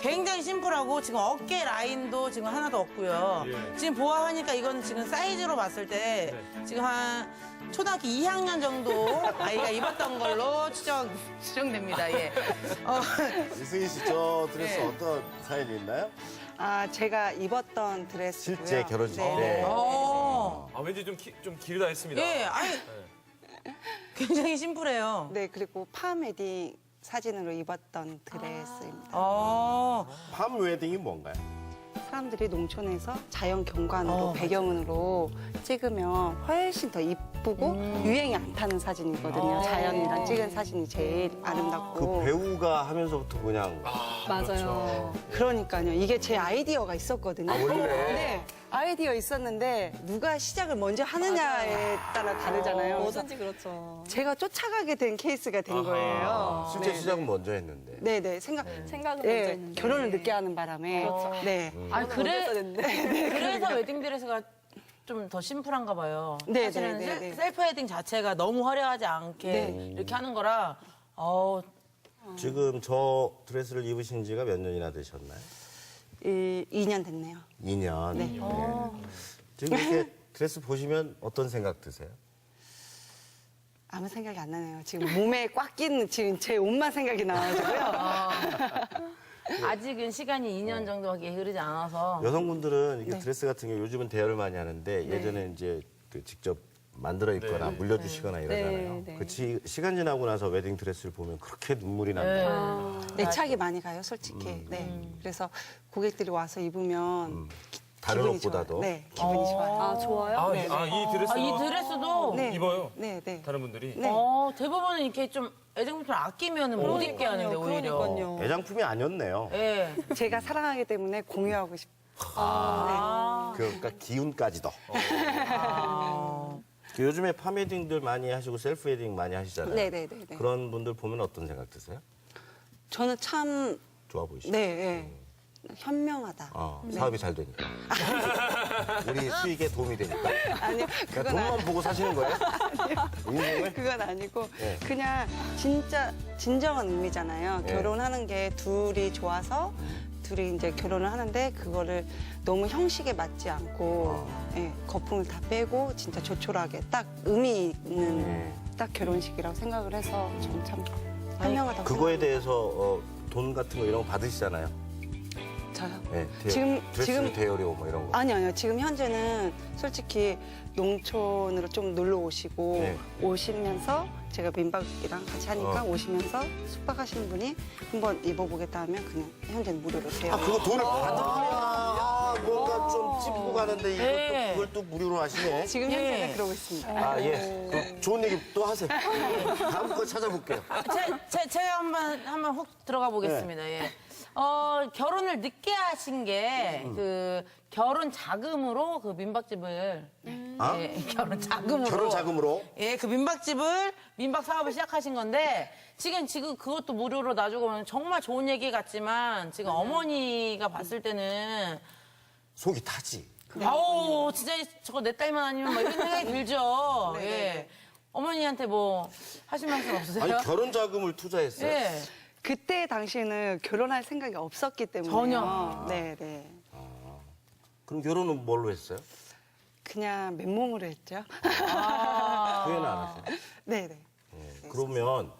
굉장히 심플하고 지금 어깨 라인도 지금 하나도 없고요. 예. 지금 보아하니까 이건 지금 사이즈로 봤을 때 지금 한 초등학교 2학년 정도 아이가 입었던 걸로 추정됩니다. 예. 이승희 씨, 저 드레스 네. 어떤 사연이 있나요? 아, 제가 입었던 드레스고요. 실제 결혼식 네. 때. 아, 왠지 좀 길다 했습니다. 예, 아니, 굉장히 심플해요. 네, 그리고 팜 웨딩 사진으로 입었던 드레스입니다. 팜 웨딩이 뭔가요? 사람들이 농촌에서 자연 경관으로 배경으로 찍으면 훨씬 더 이쁘고 유행이 안 타는 사진이거든요. 자연이랑 찍은 사진이 제일 아름답고. 그 배우가 하면서부터 그냥 맞아요. 그러니까요. 이게 제 아이디어가 있었거든요. 원래? 네. 아이디어 있었는데 누가 시작을 먼저 하느냐에 따라 다르잖아요. 그래서 뭐든지 그렇죠. 제가 쫓아가게 된 케이스가 된 거예요. 실제 네. 시작은 먼저 했는데. 네네. 생각은 먼저 했는데. 결혼을 늦게 하는 바람에. 네. 아니, 그래서 웨딩 드레스가 좀 더 심플한가 봐요. 네, 사실은 네, 네, 네. 셀프 웨딩 자체가 너무 화려하지 않게 네. 이렇게 하는 거라, 지금 저 드레스를 입으신 지가 몇 년이나 되셨나요? 2년 됐네요. 2년. 네. 지금 이렇게 드레스 보시면 어떤 생각 드세요? 아무 생각이 안 나네요. 지금 몸에 꽉 낀 지금 제 옷만 생각이 나가지고요. 아직은 시간이 2년 정도밖에 흐르지 않아서. 여성분들은 이게 네. 드레스 같은 게 요즘은 대여를 많이 하는데 예전에 이제 그 직접 만들어 입거나 네. 물려주시거나 이러잖아요. 네, 네. 그 시간 지나고 나서 웨딩 드레스를 보면 그렇게 눈물이 납니다. 애착이 많이 가요, 솔직히. 네. 그래서 고객들이 와서 입으면 다른 기분이 옷보다도. 좋아요. 네, 기분이 좋아요. 아, 좋아요? 이 드레스. 이 드레스도 네. 입어요? 네, 네. 다른 분들이. 네. 대부분은 이렇게 좀 애정품을 아끼면 못 입게 하는데 오히려. 그러니까요. 애장품이 아니었네요. 예. 제가 사랑하기 때문에 공유하고 싶어요. 그러니까 기운까지도. 그 요즘에 팜웨딩들 많이 하시고 셀프 웨딩 많이 하시잖아요. 네, 네, 네, 네. 그런 분들 보면 어떤 생각 드세요? 저는 참, 좋아 보이시죠? 네, 네. 현명하다. 사업이 잘 되니까. 우리 수익에 도움이 되니까. 아니요, 그러니까 그건 돈만 보고 사시는 거예요? 인생을? 그건 아니고 네. 그냥 진짜 진정한 의미잖아요. 네. 결혼하는 게 둘이 좋아서 둘이 이제 결혼을 하는데 그거를 너무 형식에 맞지 않고 예, 거품을 다 빼고 진짜 조촐하게 딱 의미 있는 네. 딱 결혼식이라고 생각을 해서 저는 참 현명하다고 그거에 생각합니다. 대해서 돈 같은 거 이런 거 받으시잖아요. 저요? 네, 지금 대여료 뭐 이런 거. 아니요. 지금 현재는 솔직히 농촌으로 좀 놀러 오시고 네. 오시면서 제가 민박이랑 같이 하니까 오시면서 숙박하시는 분이 한번 입어보겠다 하면 그냥 현재는 무료로 돼요. 그거 돈을 받으면 뭔가 좀 찝고 가는데 이것도 네. 그걸 또 무료로 하시네. 지금 현재는 그러고 있습니다. 예. 그럼 좋은 얘기 또 하세요. 다음 거 찾아볼게요. 제가 한번 훅 들어가 보겠습니다. 예. 결혼을 늦게 하신 게 그 결혼 자금으로 그 민박집을 예, 결혼 자금으로 결혼 자금으로. 예, 그 민박 사업을 시작하신 건데 지금 그것도 무료로 놔주고 하면 정말 좋은 얘기 같지만 지금 어머니가 봤을 때는 속이 타지. 아우 진짜 저거 내 딸만 아니면 막 이런 생각이 들죠. 예. 어머니한테 뭐 하실 말씀 없으세요? 아니 결혼 자금을 투자했어요. 예. 그때 당시에는 결혼할 생각이 없었기 때문에 전혀. 네, 네. 그럼 결혼은 뭘로 했어요? 그냥 맨몸으로 했죠. 후회는 안 하세요? 네, 네. 그러면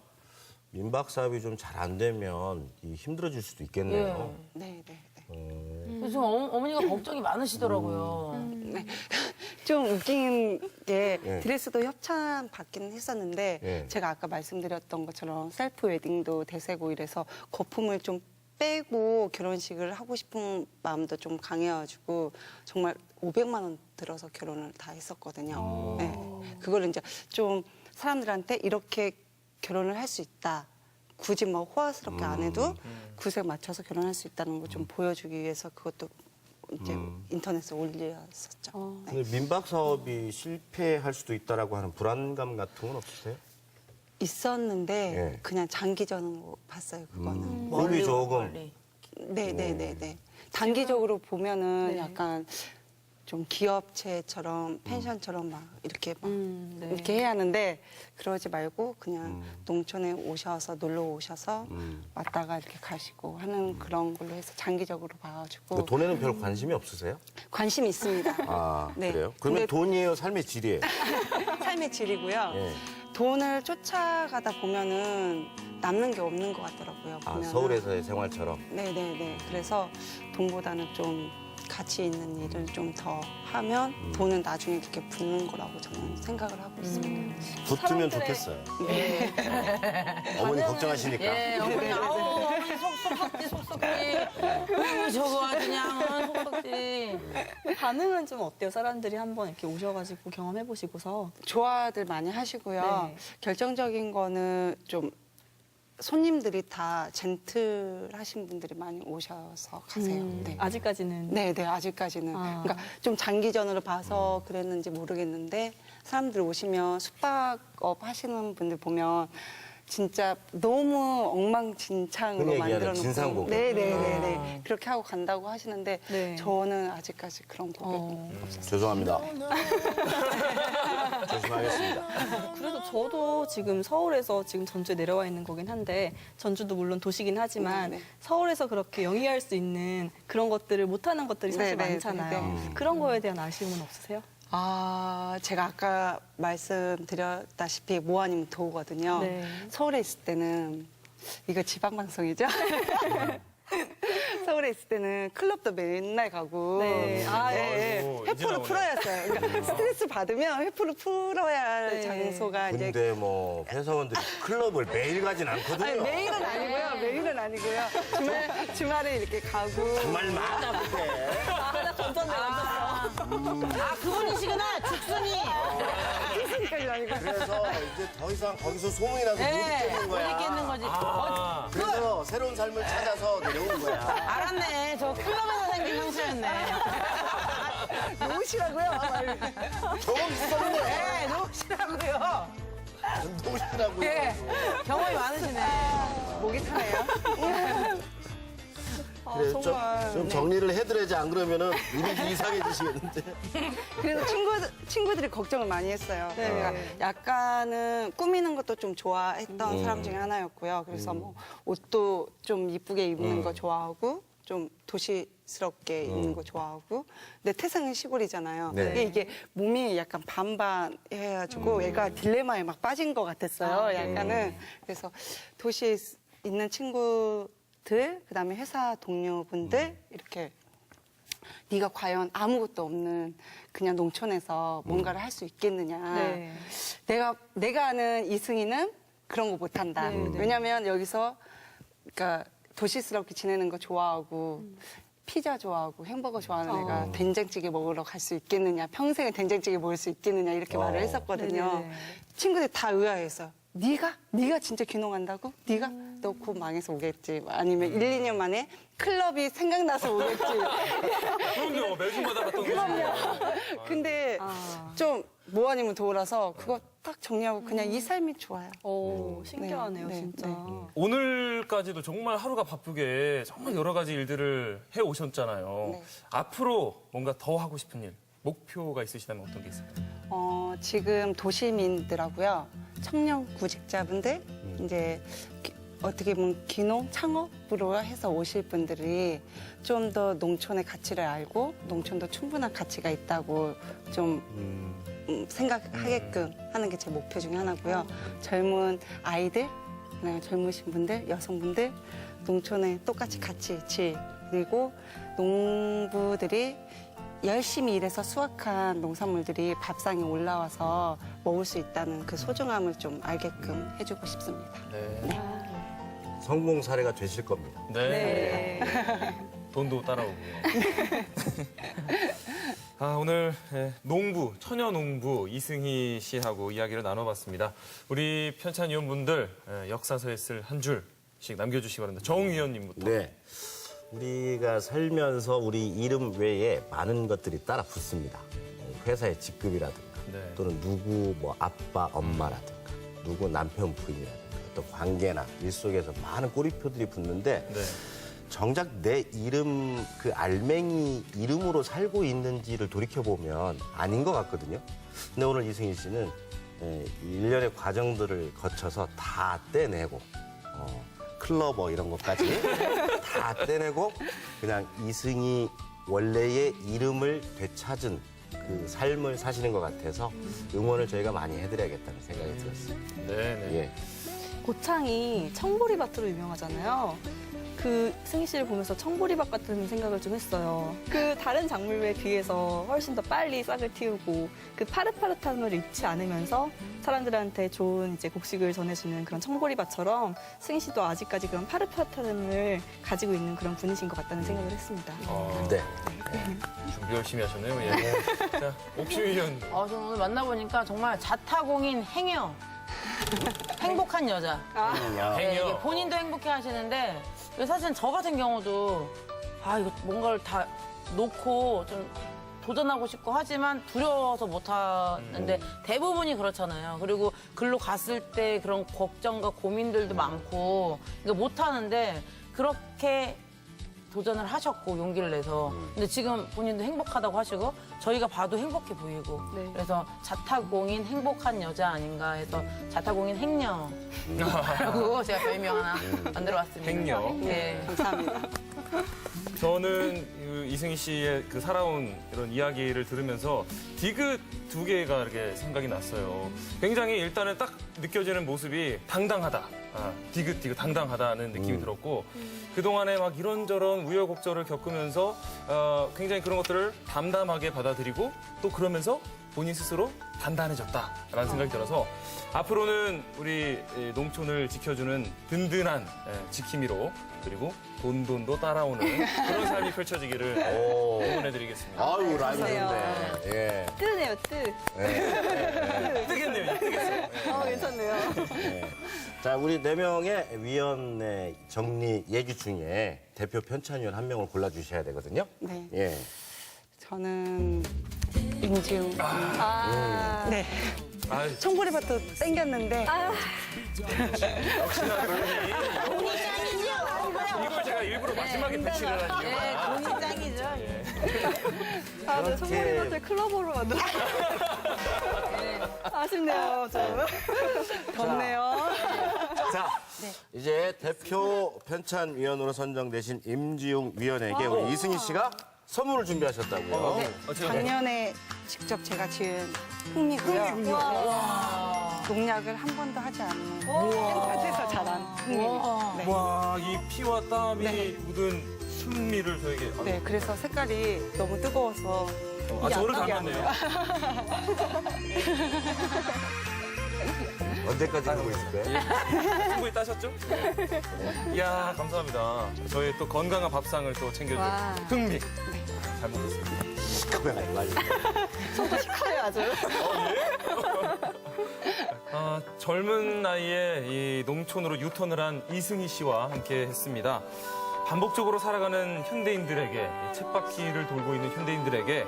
민박 사업이 좀 잘 안 되면 힘들어질 수도 있겠네요. 네, 네. 요즘 어머니가 걱정이 많으시더라고요. 네. 좀 웃긴 게 네. 드레스도 협찬 받기는 했었는데 네. 제가 아까 말씀드렸던 것처럼 셀프 웨딩도 대세고 이래서 거품을 좀 빼고 결혼식을 하고 싶은 마음도 좀 강해가지고 정말 500만 원 들어서 결혼을 다 했었거든요. 네. 그걸 이제 좀 사람들한테 이렇게 결혼을 할 수 있다. 굳이 뭐 호화스럽게 안 해도 굿에 맞춰서 결혼할 수 있다는 걸 좀 보여주기 위해서 그것도 이제 인터넷에 올렸었죠. 네. 근데 민박 사업이 실패할 수도 있다라고 하는 불안감 같은 건 없으세요? 있었는데 네. 그냥 장기전으로 봤어요. 그거는. 호흡이 조금 멀리. 네. 단기적으로 보면은 약간 좀 기업체처럼 펜션처럼 막 이렇게 막 네. 이렇게 해야 하는데 그러지 말고 그냥 농촌에 오셔서 놀러 오셔서 왔다가 이렇게 가시고 하는 그런 걸로 해서 장기적으로 봐가지고 그러니까 돈에는 별 관심이 없으세요? 관심이 있습니다. 아 네. 그래요? 그러면 근데 돈이에요, 삶의 질이에요? 삶의 질이고요. 예. 돈을 쫓아가다 보면은 남는 게 없는 것 같더라고요. 아 보면은. 서울에서의 생활처럼. 네네네. 그래서 돈보다는 좀 가치 있는 일을 좀 더 하면 돈은 나중에 이렇게 붙는 거라고 저는 생각을 하고 있습니다. 붙으면 사람들의- 좋겠어요. 네. 어머니 걱정하시니까. 예, 어머니, 어머니 속썩지. 저거 그냥 속썩지. 반응은 좀 어때요? 사람들이 한번 이렇게 오셔가지고 경험해보시고서. 좋아들 많이 하시고요. 네. 결정적인 거는 좀 손님들이 다 젠틀하신 분들이 많이 오셔서 가세요. 네. 아직까지는. 네, 아직까지는. 아. 그러니까 좀 장기전으로 봐서 그랬는지 모르겠는데 사람들 오시면 숙박업 하시는 분들 보면 진짜 너무 엉망진창으로 흔히 얘기하는 만들어 놓고 진상고객. 네네네네 그렇게 하고 간다고 하시는데 네. 저는 아직까지 그런 고객은 없었어요. 죄송합니다. 조심하겠습니다. 그래도 저도 지금 서울에서 지금 전주에 내려와 있는 거긴 한데 전주도 물론 도시긴 하지만 네. 서울에서 그렇게 영위할 수 있는 그런 것들을 못하는 것들이 사실 네, 네, 많잖아요. 네, 그런 거에 대한 아쉬움은 없으세요? 제가 아까 말씀드렸다시피 모 아니면 도거든요. 네. 서울에 있을 때는 이거 지방 방송이죠? 서울에 있을 때는 클럽도 맨날 가고 네. 아이고, 이제 회포를 나오네. 풀어야 했어요. 그러니까 스트레스 받으면 회포를 풀어야 할 네. 장소가 이제 근데 뭐 회사원들이 클럽을 매일 가진 않거든요. 아니, 매일은 아니고요. 매일은 아니고요. 주말에 이렇게 가고. 주말마다 그때. 나 건졌네, 아, 그분이시구나. 죽순이. 있으니까지 아니고. 그래서 이제 더 이상 거기서 소문이 나서 못 있겠는 못 거야. 있겠는 거지. 아, 그래서 새로운 삶을 찾아서 내려온 거야. 알았네. 저 클럽에서 생긴 형수였네. 놓으시라고요. 경험 있었네. 네, 놓으시라고요. 운동이라고요. 예, 경험이 많으시네. 목이 타네요. 그래, 정말. 좀 정리를 해드려야지 안 그러면은 이미지 이상해지시겠는데. 그래서 친구들이 걱정을 많이 했어요. 그러니까 약간은 꾸미는 것도 좀 좋아했던 사람 중에 하나였고요. 그래서 뭐 옷도 좀 이쁘게 입는 거 좋아하고 좀 도시스럽게 입는 거 좋아하고. 근데 태생은 시골이잖아요. 네. 근데 이게 몸이 약간 반반 해가지고 애가 딜레마에 막 빠진 것 같았어요. 약간은. 그래서 도시에 있는 친구들, 그다음에 회사 동료분들 이렇게 네가 과연 아무것도 없는 그냥 농촌에서 뭔가를 할 수 있겠느냐. 네. 내가 아는 이승희는 그런 거 못한다. 왜냐면 여기서 그러니까 도시스럽게 지내는 거 좋아하고 피자 좋아하고 햄버거 좋아하는 애가 된장찌개 먹으러 갈 수 있겠느냐. 평생에 된장찌개 먹을 수 있겠느냐 이렇게 말을 했었거든요. 네네네. 친구들이 다 의아해서 네가 진짜 귀농한다고? 네가? 너 곧 망해서 오겠지. 아니면 1, 2년 만에 클럽이 생각나서 오겠지. 그럼요. 매주마다 갔던 거지. 근데 좀 뭐 아니면 도라서 그거 딱 정리하고 그냥 이 삶이 좋아요. 오, 신기하네요, 네, 진짜. 네. 오늘까지도 정말 하루가 바쁘게 정말 여러 가지 일들을 해 오셨잖아요. 네. 앞으로 뭔가 더 하고 싶은 일, 목표가 있으시다면 어떤 게 있을까요? 지금 도시민들하고요. 청년 구직자분들 이제 어떻게 보면 귀농 창업으로 해서 오실 분들이 좀 더 농촌의 가치를 알고 농촌도 충분한 가치가 있다고 좀 생각하게끔 하는 게 제 목표 중에 하나고요. 젊은 아이들, 그다음에 젊으신 분들, 여성분들 농촌에 똑같이 같이 그리고 농부들이 열심히 일해서 수확한 농산물들이 밥상에 올라와서 먹을 수 있다는 그 소중함을 좀 알게끔 해주고 싶습니다. 네. 성공 사례가 되실 겁니다. 네. 돈도 따라오고요. 오늘 농부, 처녀농부 이승희 씨하고 이야기를 나눠봤습니다. 우리 편찬 위원분들 역사서에 쓸 한 줄씩 남겨주시기 바랍니다. 정 위원님부터. 네. 우리가 살면서 우리 이름 외에 많은 것들이 따라 붙습니다. 회사의 직급이라든가 네. 또는 누구 뭐 아빠, 엄마라든가 누구 남편, 부인이라든가 또 관계나 일 속에서 많은 꼬리표들이 붙는데 네. 정작 내 이름, 그 알맹이 이름으로 살고 있는지를 돌이켜보면 아닌 것 같거든요. 근데 오늘 이승희 씨는 일련의 과정들을 거쳐서 다 떼내고 클러버 이런 것까지 다 떼내고 그냥 이승희 원래의 이름을 되찾은 그 삶을 사시는 것 같아서 응원을 저희가 많이 해드려야겠다는 생각이 들었습니다. 네. 예. 고창이 청보리밭으로 유명하잖아요. 그 승희 씨를 보면서 청보리밭 같은 생각을 좀 했어요. 그 다른 작물에 비해서 훨씬 더 빨리 싹을 틔우고 그 파릇파릇함을 잃지 않으면서 사람들한테 좋은 이제 곡식을 전해주는 그런 청보리밭처럼 승희 씨도 아직까지 그런 파릇파릇함을 가지고 있는 그런 분이신 것 같다는 생각을 했습니다. 네. 준비 열심히 하셨네요. 예. 자, 옥시위 위원. 저는 오늘 만나보니까 정말 자타공인 행여. 행복한 여자. 네, 이게 본인도 행복해 하시는데 사실은 저 같은 경우도 이거 뭔가를 다 놓고 좀 도전하고 싶고 하지만 두려워서 못 하는데 대부분이 그렇잖아요. 그리고 글로 갔을 때 그런 걱정과 고민들도 많고 그러니까 못 하는데 그렇게 도전을 하셨고 용기를 내서 근데 지금 본인도 행복하다고 하시고 저희가 봐도 행복해 보이고 네. 그래서 자타공인 행복한 여자 아닌가 해서 자타공인 행녀라고 제가 별명 하나 만들어봤습니다. 행녀. 네. 감사합니다. 저는 그 이승희 씨의 그 살아온 이런 이야기를 들으면서 디귿 두 개가 이렇게 생각이 났어요. 굉장히 일단은 딱 느껴지는 모습이 당당하다. 디귿 당당하다는 느낌이 들었고 그동안에 막 이런저런 우여곡절을 겪으면서 굉장히 그런 것들을 담담하게 받아들이고 또 그러면서 본인 스스로 단단해졌다라는 생각이 들어서 앞으로는 우리 농촌을 지켜주는 든든한 지킴이로 그리고 돈돈도 따라오는 그런 삶이 펼쳐지기를 응원해드리겠습니다. 아유, 라임 좋네. 예. 뜨네요, 뜨. 뜨겠네요, 뜨겠어요. 괜찮네요. 예. 자, 우리 4명의 위원회 정리 얘기 중에 대표 편찬위원 한 명을 골라주셔야 되거든요. 네. 예. 저는 임지웅. 네. 아유, 청보리밭도 땡겼는데 역시나 그러니 이걸 제가 일부러 마지막에 배치를 한 이유가 돈이 짱이죠. 네, 청보리밭을 클럽으로 만들었어요. 아쉽네요, 좀. 덥네요. 자, 이제 대표 편찬위원으로 선정되신 임지웅 위원에게 우리 이승희 씨가 선물을 준비하셨다고요. 작년에 직접 제가 지은 흙이고요. 농약을 한 번도 하지 않는 텃밭에서 자란 흙입니다. 네. 와, 이 피와 땀이 묻은 순미를 저에게 네, 그래서 색깔이 너무 뜨거워서 저를 나게 닮았네요. 언제까지 하고 있을 거예요? 충분히 따셨죠? 이야, 감사합니다. 저희 또 건강한 밥상을 또 챙겨준 흥미. 잘 먹겠습니다. 그거 아니고 말이죠. 손도 시커요, 아주. 젊은 나이에 이 농촌으로 유턴을 한 이승희 씨와 함께 했습니다. 반복적으로 살아가는 현대인들에게, 이 쳇바퀴를 돌고 있는 현대인들에게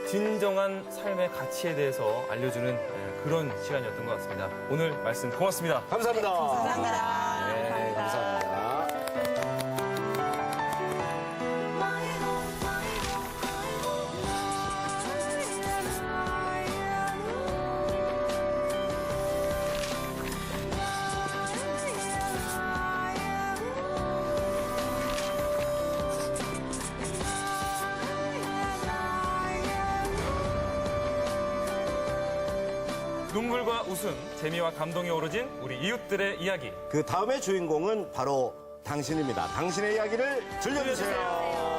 진정한 삶의 가치에 대해서 알려주는 그런 시간이었던 것 같습니다. 오늘 말씀 고맙습니다. 감사합니다. 감사합니다. 네, 감사합니다. 눈물과 웃음, 재미와 감동이 어우러진 우리 이웃들의 이야기. 그 다음의 주인공은 바로 당신입니다. 당신의 이야기를 들려주세요.